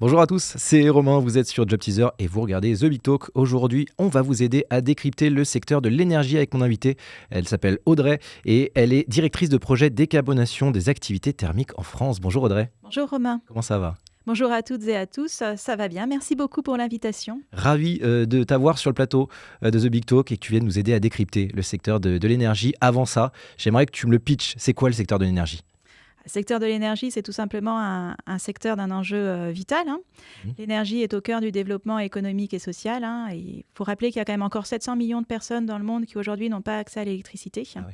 Bonjour à tous, c'est Romain, vous êtes sur Job Teaser et vous regardez The Big Talk. Aujourd'hui, on va vous aider à décrypter le secteur de l'énergie avec mon invitée. Elle s'appelle Audrey et elle est directrice de projet décarbonation des activités thermiques en France. Bonjour Audrey. Bonjour Romain. Comment ça va? Bonjour à toutes et à tous. Ça va bien. Merci beaucoup pour l'invitation. Ravi de t'avoir sur le plateau de The Big Talk et que tu viennes nous aider à décrypter le secteur de l'énergie. Avant ça, j'aimerais que tu me le pitches. C'est quoi le secteur de l'énergie? Le secteur de l'énergie, c'est tout simplement un secteur d'un enjeu vital. L'énergie est au cœur du développement économique et social. Il faut rappeler qu'il y a quand même encore 700 millions de personnes dans le monde qui aujourd'hui n'ont pas accès à l'électricité. Ah oui.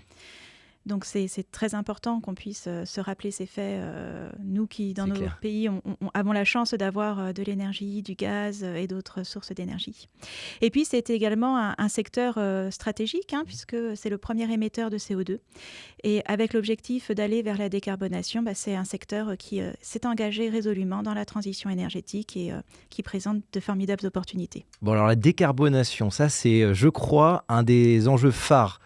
Donc c'est très important qu'on puisse se rappeler ces faits. Nous qui, dans C'est nos clair. pays, avons la chance d'avoir de l'énergie, du gaz et d'autres sources d'énergie. Et puis c'est également un secteur stratégique, puisque c'est le premier émetteur de CO2. Et avec l'objectif d'aller vers la décarbonation, c'est un secteur qui s'est engagé résolument dans la transition énergétique et qui présente de formidables opportunités. Bon, alors la décarbonation, ça c'est, je crois, un des enjeux phares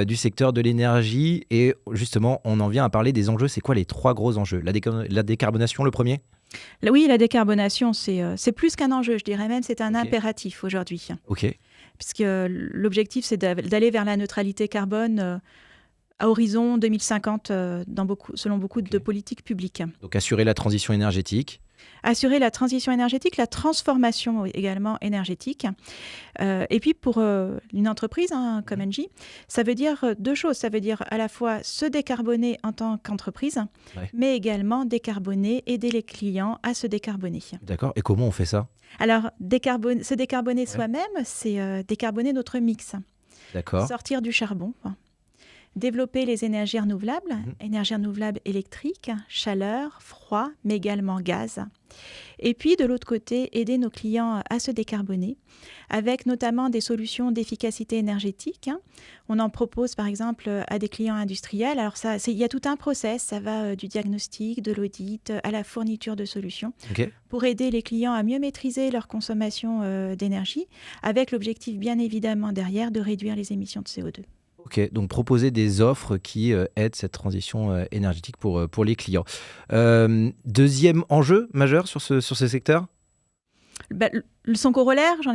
du secteur de l'énergie. Et justement, on en vient à parler des enjeux. C'est quoi les trois gros enjeux? La décarbonation, le premier? Oui, la décarbonation, c'est plus qu'un enjeu, je dirais même, c'est un Ok. impératif aujourd'hui. Ok, Puisque l'objectif, c'est d'aller vers la neutralité carbone à horizon 2050, selon beaucoup Ok. de politiques publiques. donc assurer la transition énergétique. Assurer la transition énergétique, la transformation également énergétique. Et puis pour une entreprise comme Engie, ça veut dire deux choses. Ça veut dire à la fois se décarboner en tant qu'entreprise, Ouais. mais également décarboner, aider les clients à se décarboner. D'accord. Et comment on fait ça? Alors, se décarboner soi-même, c'est décarboner notre mix. D'accord. Sortir du charbon, développer les énergies renouvelables électriques, chaleur, froid, mais également gaz. Et puis, de l'autre côté, aider nos clients à se décarboner, avec notamment des solutions d'efficacité énergétique. On en propose, par exemple, à des clients industriels. Alors, il y a tout un process, ça va du diagnostic, de l'audit, à la fourniture de solutions, Ok. pour aider les clients à mieux maîtriser leur consommation d'énergie, avec l'objectif, bien évidemment, derrière, de réduire les émissions de CO2. Ok. Donc proposer des offres qui aident cette transition énergétique pour les clients. Deuxième enjeu majeur sur ce secteur? Son corollaire, je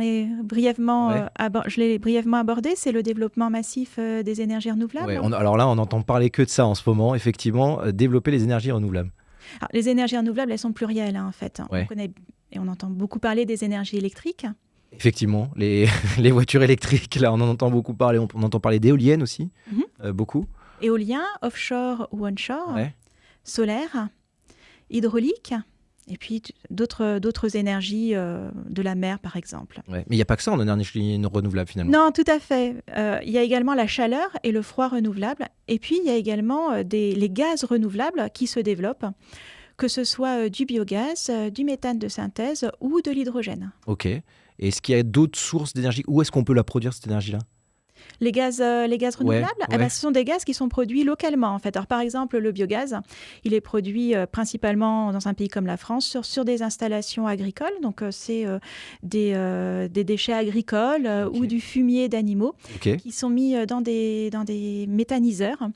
l'ai brièvement abordé, c'est le développement massif des énergies renouvelables. Ouais, alors là, on n'entend parler que de ça en ce moment. Effectivement, développer les énergies renouvelables. Alors, les énergies renouvelables, elles sont plurielles en fait. Ouais. On connaît et on entend beaucoup parler des énergies électriques. Effectivement, les voitures électriques, là, on en entend beaucoup parler. On entend parler d'éoliennes aussi, beaucoup. Éolien, offshore ou onshore, Ouais. solaire, hydraulique, et puis d'autres énergies de la mer, par exemple. Ouais. Mais il n'y a pas que ça en énergie renouvelable finalement. Non, tout à fait. Il y a également la chaleur et le froid renouvelable. Et puis, il y a également les gaz renouvelables qui se développent, que ce soit du biogaz, du méthane de synthèse ou de l'hydrogène. Ok. Et est-ce qu'il y a d'autres sources d'énergie? Où est-ce qu'on peut la produire, cette énergie-là? Les gaz renouvelables, ouais. ce sont des gaz qui sont produits localement, en fait. Alors, par exemple, le biogaz, il est produit principalement dans un pays comme la France sur des installations agricoles. Donc, c'est des déchets agricoles ou du fumier d'animaux qui sont mis dans des méthaniseurs.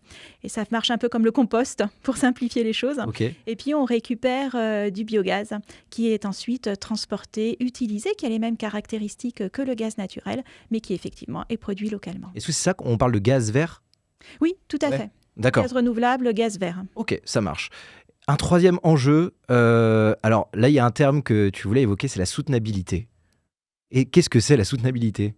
Et ça marche un peu comme le compost, pour simplifier les choses. Et puis, on récupère du biogaz qui est ensuite transporté, utilisé, qui a les mêmes caractéristiques que le gaz naturel, mais qui, effectivement, est produit localement. Est-ce que c'est ça qu'on parle de gaz vert? Oui, tout à fait. D'accord. Gaz renouvelable, gaz vert. Ok, ça marche. Un troisième enjeu, alors là, il y a un terme que tu voulais évoquer, c'est la soutenabilité. Et qu'est-ce que c'est la soutenabilité?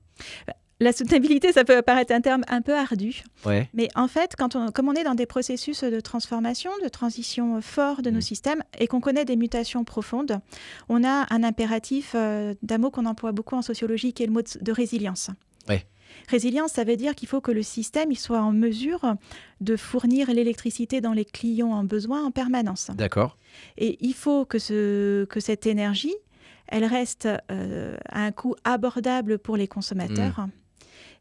La soutenabilité, ça peut paraître un terme un peu ardu. Ouais. Mais en fait, comme on est dans des processus de transformation, de transition forts de nos systèmes et qu'on connaît des mutations profondes, on a un impératif d'un mot qu'on emploie beaucoup en sociologie qui est le mot de résilience. Ouais. Résilience, ça veut dire qu'il faut que le système il soit en mesure de fournir l'électricité dont les clients ont besoin en permanence. D'accord. Et il faut que cette énergie, elle reste à un coût abordable pour les consommateurs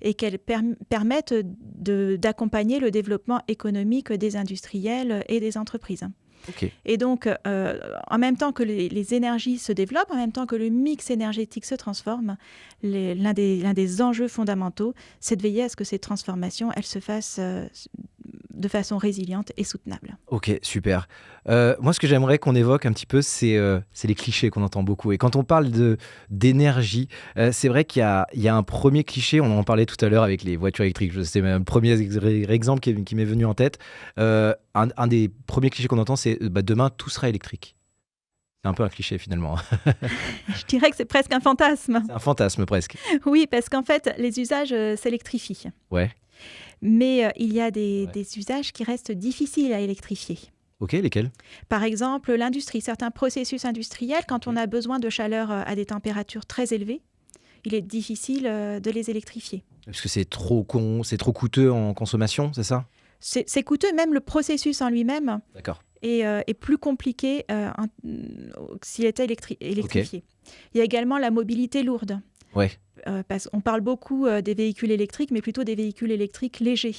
et qu'elle permette d'accompagner le développement économique des industriels et des entreprises. Okay. Et donc, en même temps que les énergies se développent, en même temps que le mix énergétique se transforme, l'un des enjeux fondamentaux, c'est de veiller à ce que ces transformations, elles se fassent de façon résiliente et soutenable. Ok, super. Moi, ce que j'aimerais qu'on évoque un petit peu, c'est les clichés qu'on entend beaucoup. Et quand on parle d'énergie, c'est vrai qu'il y a un premier cliché, on en parlait tout à l'heure avec les voitures électriques, c'est le premier exemple qui m'est venu en tête. Un des premiers clichés qu'on entend, c'est demain, tout sera électrique. C'est un peu un cliché finalement. Je dirais que c'est presque un fantasme. C'est un fantasme presque. Oui, parce qu'en fait, les usages s'électrifient. Ouais. Mais il y a des usages qui restent difficiles à électrifier. Ok, lesquels? Par exemple, l'industrie. Certains processus industriels, quand on a besoin de chaleur à des températures très élevées, il est difficile de les électrifier. Parce que c'est trop coûteux en consommation, c'est ça? C'est coûteux, même le processus en lui-même D'accord. est plus compliqué s'il était électrifié. Il y a également la mobilité lourde. Ouais. On parle beaucoup des véhicules électriques, mais plutôt des véhicules électriques légers,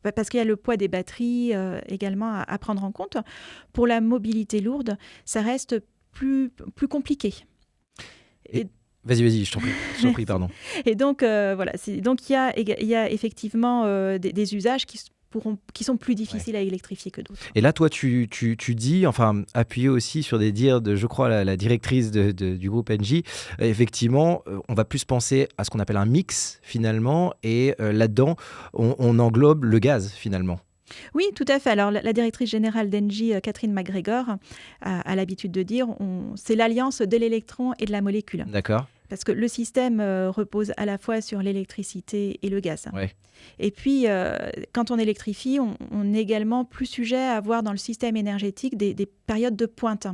parce qu'il y a le poids des batteries également à prendre en compte. Pour la mobilité lourde, ça reste plus compliqué. Vas-y, je t'en prie, pardon. Et donc, voilà. Donc, il y a effectivement des usages qui sont plus difficiles à électrifier que d'autres. Et là, toi, tu dis, enfin, appuyé aussi sur des dires de, je crois, la directrice du groupe Engie, effectivement, on va plus penser à ce qu'on appelle un mix, finalement, et là-dedans, on englobe le gaz, finalement. Oui, tout à fait. Alors, la directrice générale d'Engie, Catherine MacGregor, a l'habitude de dire c'est l'alliance de l'électron et de la molécule. D'accord. Parce que le système repose à la fois sur l'électricité et le gaz. Ouais. Et puis, quand on électrifie, on est également plus sujet à avoir dans le système énergétique des périodes de pointe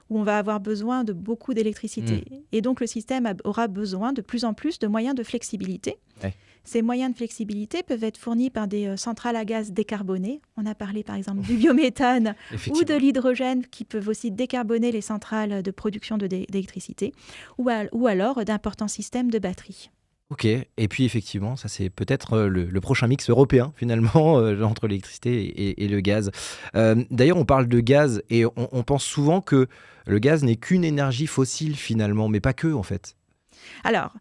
où on va avoir besoin de beaucoup d'électricité. Et donc, le système aura besoin de plus en plus de moyens de flexibilité. Ouais. Ces moyens de flexibilité peuvent être fournis par des centrales à gaz décarbonées. On a parlé par exemple du biométhane ou de l'hydrogène qui peuvent aussi décarboner les centrales de production d'électricité ou alors d'importants systèmes de batteries. Ok, et puis effectivement, ça c'est peut-être le prochain mix européen finalement entre l'électricité et le gaz. D'ailleurs, on parle de gaz et on pense souvent que le gaz n'est qu'une énergie fossile finalement, mais pas que en fait. Alors,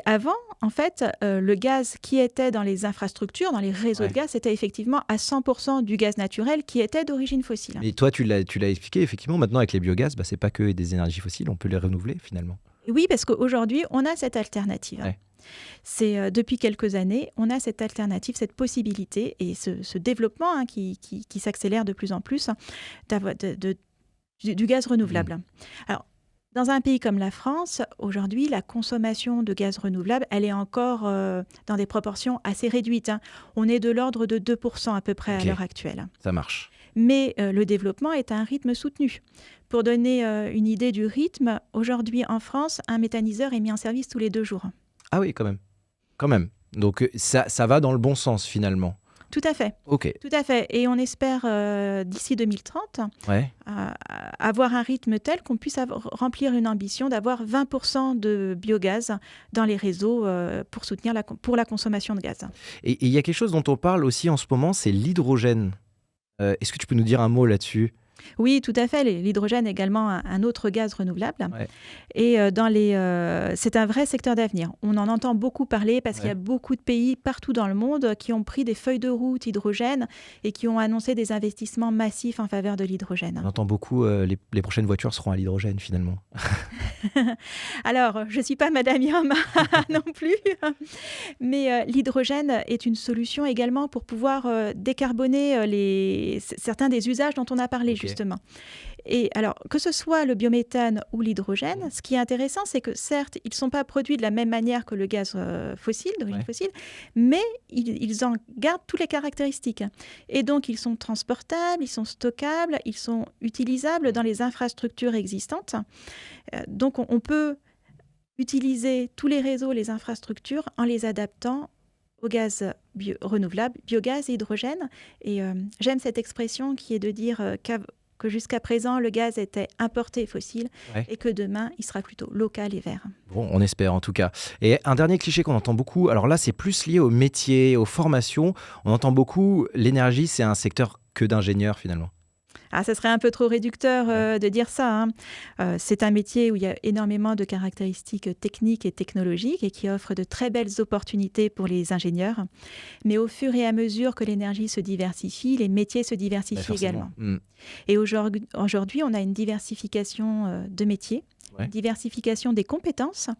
avant, en fait, le gaz qui était dans les infrastructures, dans les réseaux de gaz, c'était effectivement à 100% du gaz naturel qui était d'origine fossile. Mais toi, tu l'as expliqué, effectivement, maintenant avec les biogaz, c'est pas que des énergies fossiles, on peut les renouveler finalement. Oui, parce qu'aujourd'hui, on a cette alternative. Ouais. C'est depuis quelques années, on a cette alternative, cette possibilité et ce développement qui s'accélère de plus en plus du gaz renouvelable. Alors, dans un pays comme la France, aujourd'hui, la consommation de gaz renouvelable, elle est encore dans des proportions assez réduites. On est de l'ordre de 2% à peu près à l'heure actuelle. Ça marche. Mais le développement est à un rythme soutenu. Pour donner une idée du rythme, aujourd'hui en France, un méthaniseur est mis en service tous les 2 jours. Ah oui, quand même. Donc ça va dans le bon sens finalement. Tout à fait. Ok. Tout à fait. Et on espère d'ici 2030 avoir un rythme tel qu'on puisse remplir une ambition d'avoir 20% de biogaz dans les réseaux pour la consommation de gaz. Et il y a quelque chose dont on parle aussi en ce moment, c'est l'hydrogène. Est-ce que tu peux nous dire un mot là-dessus ? Oui, tout à fait. L'hydrogène est également un autre gaz renouvelable. Ouais. Et c'est un vrai secteur d'avenir. On en entend beaucoup parler parce qu'il y a beaucoup de pays partout dans le monde qui ont pris des feuilles de route hydrogène et qui ont annoncé des investissements massifs en faveur de l'hydrogène. On entend beaucoup, les prochaines voitures seront à l'hydrogène finalement. Alors, je ne suis pas Madame Irma non plus, mais l'hydrogène est une solution également pour pouvoir décarboner certains des usages dont on a parlé justement. Et alors, que ce soit le biométhane ou l'hydrogène, ce qui est intéressant, c'est que certes, ils ne sont pas produits de la même manière que le gaz fossile, d'origine fossile, mais ils en gardent toutes les caractéristiques. Et donc, ils sont transportables, ils sont stockables, ils sont utilisables dans les infrastructures existantes. Donc, on peut utiliser tous les réseaux, les infrastructures, en les adaptant au gaz renouvelable, biogaz et hydrogène. Et j'aime cette expression qui est de dire que jusqu'à présent, le gaz était importé et fossile et que demain, il sera plutôt local et vert. Bon, on espère en tout cas. Et un dernier cliché qu'on entend beaucoup, alors là, c'est plus lié au métier, aux formations. On entend beaucoup, l'énergie, c'est un secteur que d'ingénieurs finalement. Ah, ça serait un peu trop réducteur de dire ça, hein. C'est un métier où il y a énormément de caractéristiques techniques et technologiques et qui offre de très belles opportunités pour les ingénieurs. Mais au fur et à mesure que l'énergie se diversifie, les métiers se diversifient également. Et aujourd'hui, on a une diversification de métiers, une diversification des compétences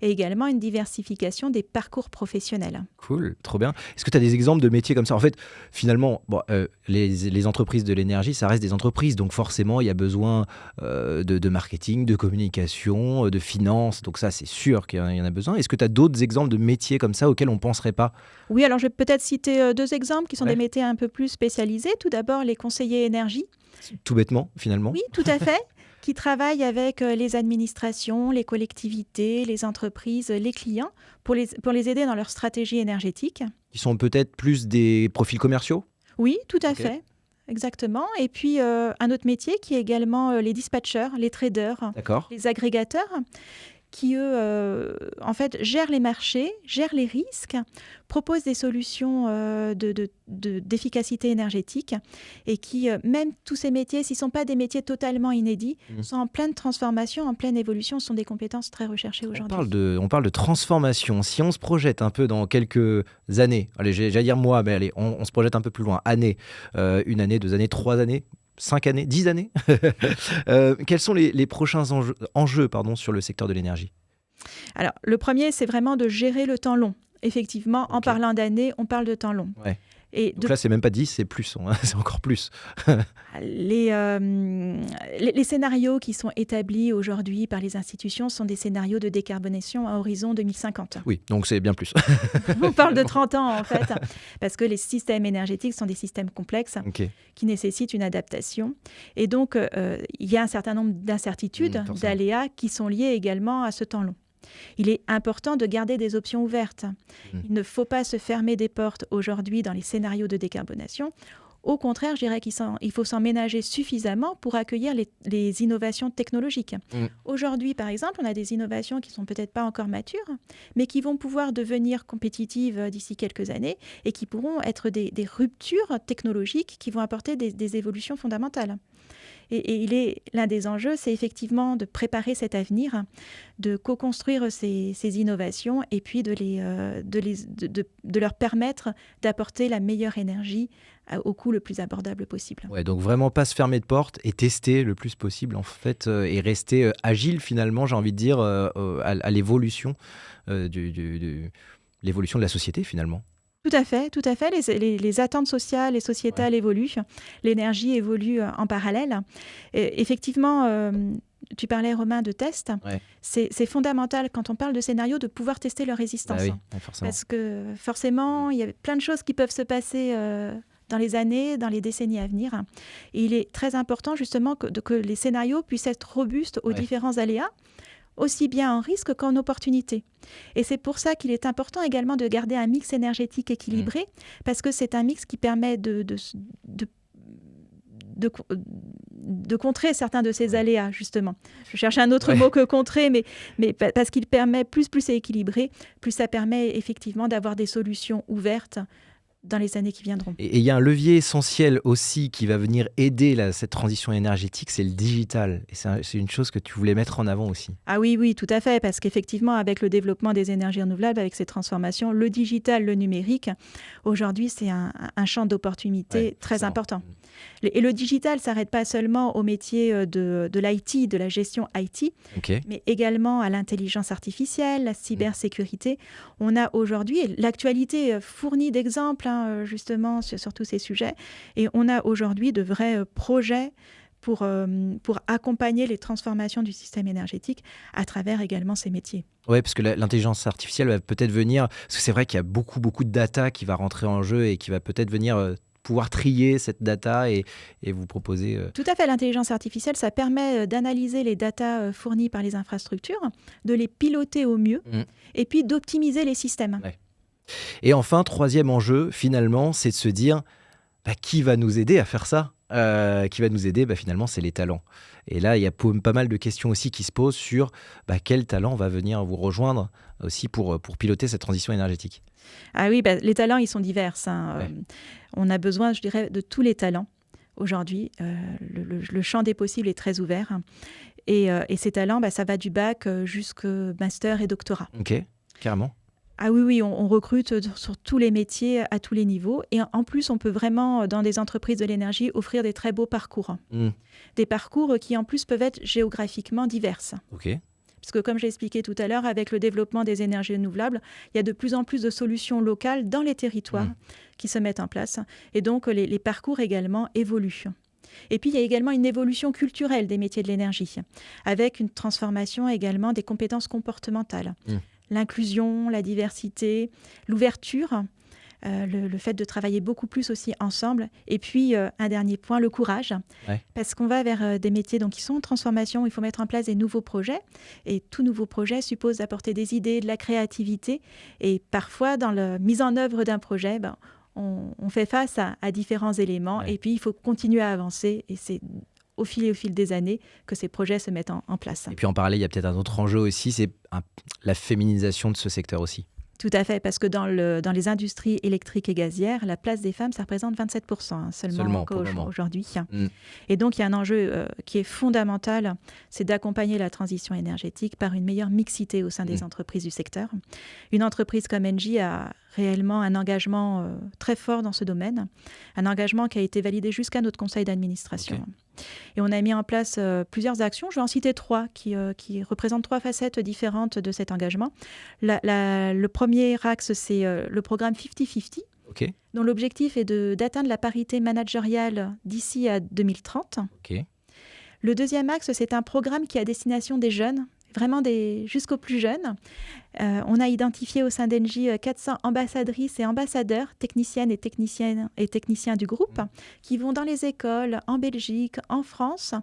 et également une diversification des parcours professionnels. Cool, trop bien. Est-ce que tu as des exemples de métiers comme ça? En fait, finalement, les entreprises de l'énergie, ça reste des entreprises, donc forcément, il y a besoin de marketing, de communication, de finance, donc ça, c'est sûr qu'il y en a besoin. Est-ce que tu as d'autres exemples de métiers comme ça auxquels on ne penserait pas? Oui, alors je vais peut-être citer 2 exemples qui sont des métiers un peu plus spécialisés. Tout d'abord, les conseillers énergie. Tout bêtement, finalement. Oui, tout à fait. Qui travaillent avec les administrations, les collectivités, les entreprises, les clients, pour les aider dans leur stratégie énergétique. Qui sont peut-être plus des profils commerciaux? Oui, tout à fait. Exactement. Et puis, un autre métier qui est également les dispatchers, les traders, les agrégateurs, qui, eux, en fait, gèrent les marchés, gèrent les risques, proposent des solutions d'efficacité énergétique et qui, même tous ces métiers, s'ils ne sont pas des métiers totalement inédits, sont en pleine transformation, en pleine évolution, sont des compétences très recherchées aujourd'hui. On parle de transformation. Si on se projette un peu dans quelques années, allez, j'allais dire mois, mais allez, on se projette un peu plus loin, années, 1 année, 2 années, 3 années, 5 années, 10 années. Quels sont les prochains enjeux sur le secteur de l'énergie? Alors, le premier, c'est vraiment de gérer le temps long. Effectivement, en parlant d'années, on parle de temps long. Donc là, c'est même pas 10, c'est plus, c'est encore plus. Les scénarios qui sont établis aujourd'hui par les institutions sont des scénarios de décarbonation à horizon 2050. Oui, donc c'est bien plus. On parle de 30 ans, en fait, parce que les systèmes énergétiques sont des systèmes complexes qui nécessitent une adaptation. Et donc, il y a un certain nombre d'incertitudes, d'aléas qui sont liés également à ce temps long. Il est important de garder des options ouvertes. Il ne faut pas se fermer des portes aujourd'hui dans les scénarios de décarbonation. Au contraire, je dirais qu'il faut s'en ménager suffisamment pour accueillir les innovations technologiques. Aujourd'hui, par exemple, on a des innovations qui ne sont peut-être pas encore matures, mais qui vont pouvoir devenir compétitives d'ici quelques années et qui pourront être des ruptures technologiques qui vont apporter des évolutions fondamentales. Et l'un des enjeux, c'est effectivement de préparer cet avenir, de co-construire ces innovations et puis de leur permettre d'apporter la meilleure énergie au coût le plus abordable possible. Ouais, donc vraiment pas se fermer de porte et tester le plus possible en fait et rester agile finalement, j'ai envie de dire, à l'évolution l'évolution de la société finalement. Tout à fait, tout à fait. Les attentes sociales et sociétales évoluent. L'énergie évolue en parallèle. Et effectivement, tu parlais, Romain, de tests. C'est fondamental, quand on parle de scénarios, de pouvoir tester leur résistance. Parce que forcément, il y a plein de choses qui peuvent se passer dans les années, dans les décennies à venir. Et il est très important, justement, que les scénarios puissent être robustes aux différents aléas, aussi bien en risque qu'en opportunité. Et c'est pour ça qu'il est important également de garder un mix énergétique équilibré, parce que c'est un mix qui permet de contrer certains de ces aléas, justement. Je cherche un autre mot que contrer, mais parce qu'il permet, plus c'est équilibré, plus ça permet effectivement d'avoir des solutions ouvertes dans les années qui viendront. Et il y a un levier essentiel aussi qui va venir aider cette transition énergétique, c'est le digital. Et c'est une chose que tu voulais mettre en avant aussi. Ah oui, tout à fait, parce qu'effectivement, avec le développement des énergies renouvelables, avec ces transformations, le digital, le numérique, aujourd'hui, c'est un champ d'opportunités très important. Et le digital ne s'arrête pas seulement au métier de l'IT, de la gestion IT, mais également à l'intelligence artificielle, la cybersécurité. On a aujourd'hui, l'actualité fournit d'exemples justement sur tous ces sujets, et on a aujourd'hui de vrais projets pour accompagner les transformations du système énergétique à travers également ces métiers. Oui, parce que l'intelligence artificielle va peut-être venir, parce que c'est vrai qu'il y a beaucoup de data qui va rentrer en jeu et qui va peut-être venir pouvoir trier cette data et vous proposer... Tout à fait, l'intelligence artificielle, ça permet d'analyser les datas fournies par les infrastructures, de les piloter au mieux et puis d'optimiser les systèmes. Et enfin, troisième enjeu, finalement, c'est de se dire qui va nous aider à faire ça ? Qui va nous aider, finalement, c'est les talents. Et là, il y a pas mal de questions aussi qui se posent sur quel talent va venir vous rejoindre aussi pour piloter cette transition énergétique. Ah oui, les talents, ils sont divers. On a besoin, je dirais, de tous les talents Aujourd'hui, le champ des possibles est très ouvert. Et ces talents, ça va du bac jusqu'au master et doctorat. Ok, carrément. Ah oui, on recrute sur tous les métiers, à tous les niveaux. Et en plus, on peut vraiment, dans des entreprises de l'énergie, offrir des très beaux parcours. Des parcours qui, en plus, peuvent être géographiquement diverses. Ok. Parce que, comme j'ai expliqué tout à l'heure, avec le développement des énergies renouvelables, il y a de plus en plus de solutions locales dans les territoires qui se mettent en place. Et donc, les parcours également évoluent. Et puis, il y a également une évolution culturelle des métiers de l'énergie, avec une transformation également des compétences comportementales. L'inclusion, la diversité, l'ouverture, le fait de travailler beaucoup plus aussi ensemble. Et puis, un dernier point, le courage. Parce qu'on va vers des métiers qui sont en transformation. Il faut mettre en place des nouveaux projets. Et tout nouveau projet suppose d'apporter des idées, de la créativité. Et parfois, dans la mise en œuvre d'un projet, on fait face à différents éléments. Et puis, il faut continuer à avancer. Et c'est au fil des années que ces projets se mettent en place. Et puis en parallèle, il y a peut-être un autre enjeu aussi, c'est la féminisation de ce secteur aussi. Tout à fait, parce que dans les industries électriques et gazières, la place des femmes, ça représente 27% seulement aujourd'hui. Et donc, il y a un enjeu qui est fondamental, c'est d'accompagner la transition énergétique par une meilleure mixité au sein des entreprises du secteur. Une entreprise comme Engie a réellement un engagement très fort dans ce domaine, un engagement qui a été validé jusqu'à notre conseil d'administration. Et on a mis en place plusieurs actions. Je vais en citer 3 qui représentent 3 facettes différentes de cet engagement. Le premier axe, c'est le programme 50-50, dont l'objectif est d'atteindre la parité managériale d'ici à 2030. Le deuxième axe, c'est un programme qui est à destination des jeunes, vraiment jusqu'aux plus jeunes. On a identifié au sein d'Engie 400 ambassadrices et ambassadeurs, techniciennes et techniciens du groupe, qui vont dans les écoles, en Belgique, en France,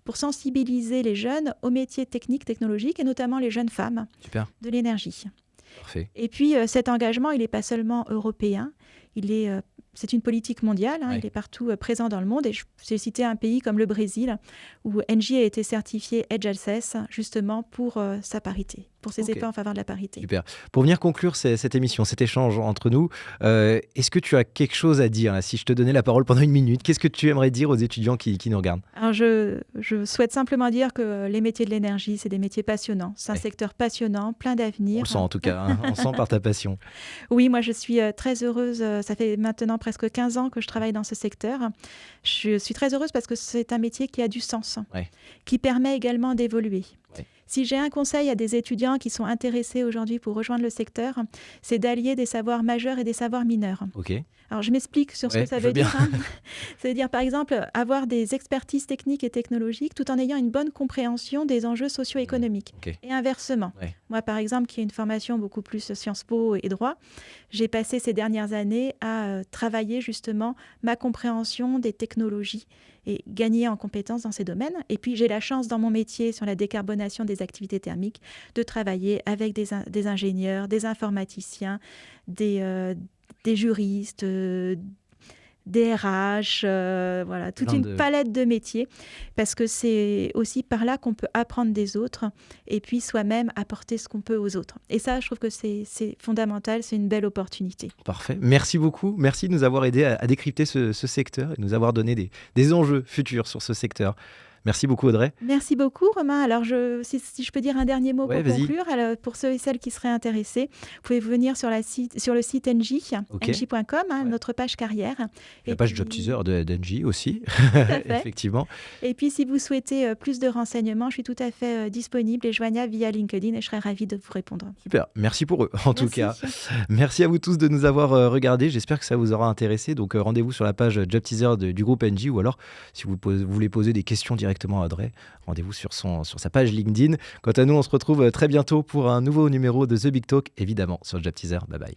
pour sensibiliser les jeunes aux métiers techniques, technologiques, et notamment les jeunes femmes de l'énergie. Parfait. Et puis cet engagement, il n'est pas seulement européen, c'est une politique mondiale, il est partout présent dans le monde. Et j'ai cité un pays comme le Brésil, où Engie a été certifié EDGE ALSES, justement pour sa parité, pour ses efforts en faveur de la parité. Super. Pour venir conclure cette émission, cet échange entre nous, est-ce que tu as quelque chose à dire là, si je te donnais la parole pendant 1 minute, qu'est-ce que tu aimerais dire aux étudiants qui nous regardent? Alors je souhaite simplement dire que les métiers de l'énergie, c'est des métiers passionnants. C'est un secteur passionnant, plein d'avenir. On le sent en tout cas, on sent par ta passion. Oui, moi je suis très heureuse. Ça fait maintenant presque 15 ans que je travaille dans ce secteur. Je suis très heureuse parce que c'est un métier qui a du sens, qui permet également d'évoluer. Si j'ai un conseil à des étudiants qui sont intéressés aujourd'hui pour rejoindre le secteur, c'est d'allier des savoirs majeurs et des savoirs mineurs. Alors, je m'explique sur ce que ça veut dire. Ça veut dire, par exemple, avoir des expertises techniques et technologiques tout en ayant une bonne compréhension des enjeux socio-économiques. Et inversement. Moi, par exemple, qui ai une formation beaucoup plus Sciences Po et droit, j'ai passé ces dernières années à travailler justement ma compréhension des technologies et gagner en compétences dans ces domaines. Et puis, j'ai la chance dans mon métier sur la décarbonation des activités thermiques de travailler avec des ingénieurs, des informaticiens, des juristes, des RH, voilà, toute une palette de métiers, parce que c'est aussi par là qu'on peut apprendre des autres et puis soi-même apporter ce qu'on peut aux autres. Et ça, je trouve que c'est fondamental, c'est une belle opportunité. Parfait. Merci beaucoup. Merci de nous avoir aidés à décrypter ce secteur et de nous avoir donné des enjeux futurs sur ce secteur. Merci beaucoup Audrey. Merci beaucoup Romain. Alors si je peux dire un dernier mot pour conclure, alors, pour ceux et celles qui seraient intéressés, vous pouvez venir sur le site Engie, engie.com, notre page carrière. La page Job Teaser d'Engie aussi, effectivement. Et puis si vous souhaitez plus de renseignements, je suis tout à fait disponible et joignable via LinkedIn et je serai ravie de vous répondre. Super, merci pour eux en tout cas. Merci à vous tous de nous avoir regardés, j'espère que ça vous aura intéressé. Donc rendez-vous sur la page Job Teaser du groupe Engie, ou alors si vous voulez poser des questions directement à Audrey, rendez-vous sur sa page LinkedIn. Quant à nous, on se retrouve très bientôt pour un nouveau numéro de The Big Talk, évidemment sur Job Teaser. Bye bye.